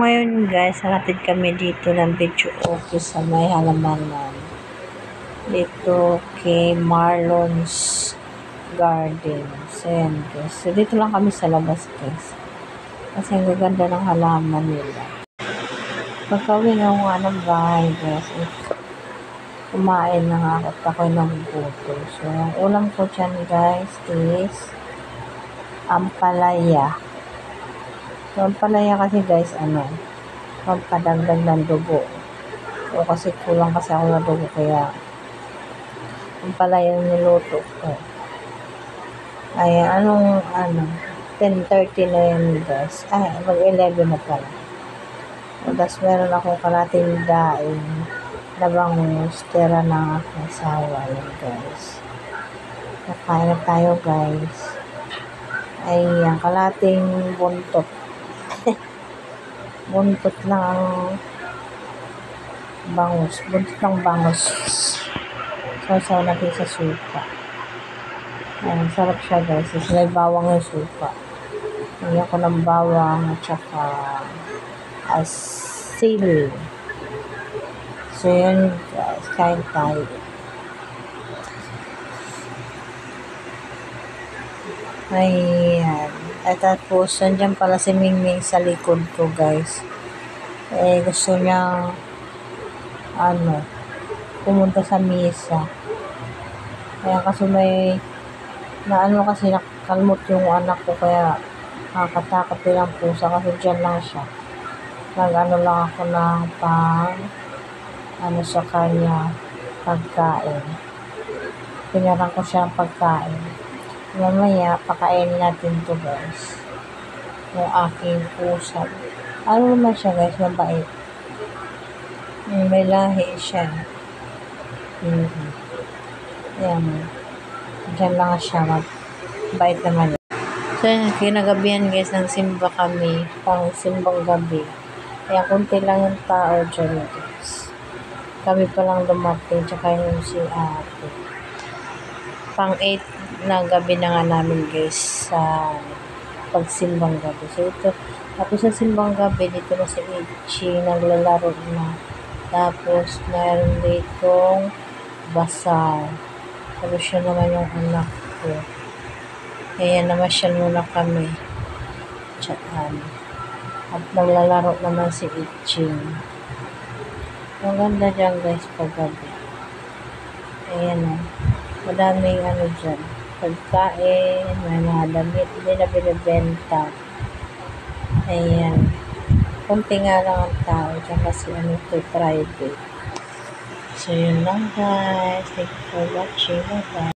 ngayon guys, hatid kami dito ng video okay sa may halamanan. Dito kay Marlon's Gardens. Ayan guys. So, dito lang kami sa labas guys. Kasi ang gaganda ng halaman nila. Pagkawin ako nga ng bahay guys. Kumain na nga at ako'y nagugutom. So, ang ulam ko dyan guys is ampalaya. So, ampalaya kasi guys, pampadagdag ng dugo. O kasi kulang kasi ako na dugo, kaya ampalaya yung niluto ko. Ay, 10:30 na yun guys. Ay, mag-11 na pala. So, tapos meron akong kalating daing na bangus, tira ng aking asawa yun guys. Nakain na tayo guys. Ay, ang kalating buntot. Buntot lang bangus. Buntot lang bangus. Sasaw natin sa suka. Ayan, sarap siya guys. Kasi may bawang yung suka. Lagyan ko ng bawang at saka asil. So yun guys, kain tayo. Ayan. At tapos, nandiyan pala si Mingming sa likod ko guys. Eh, gusto niyang pumunta sa misa. Kaya kasi kasi nakalmot yung anak ko, kaya nakakatakot din ang pusa kasi dyan lang siya. Lang ako ng sa kanya pagkain. Pinarang ko siya ang pagkain. Mamaya, pakainin natin to guys. Yung aking pusa. Ano naman siya guys, mabait. May lahi siya. Ayan. Diyan lang siya, mabait naman. So, kinagabihan guys, ng simba kami. Pang simbang gabi. Ayan, kunti lang yung tao dyan guys. Kami pa lang dumating, tsaka yung si ate. Pang 8 na gabi na nga namin guys sa pagsimbang gabi. So ito, tapos sa simbang gabi, dito na si Ichi, naglalaro na. Tapos meron ditong bazaar. Tapos siya naman yung anak ko. Ayan, namasyal muna kami. Tsaka at naglalaro naman si Ichi. Ang ganda dyan guys pag gabi. Ayan madaming dyan. Pagkain, may mga damit, hindi na binibenta. Ayan. Kunti nga lang ang tao dyan kasi ito private. So, yun lang guys. Thank you for watching. Bye-bye.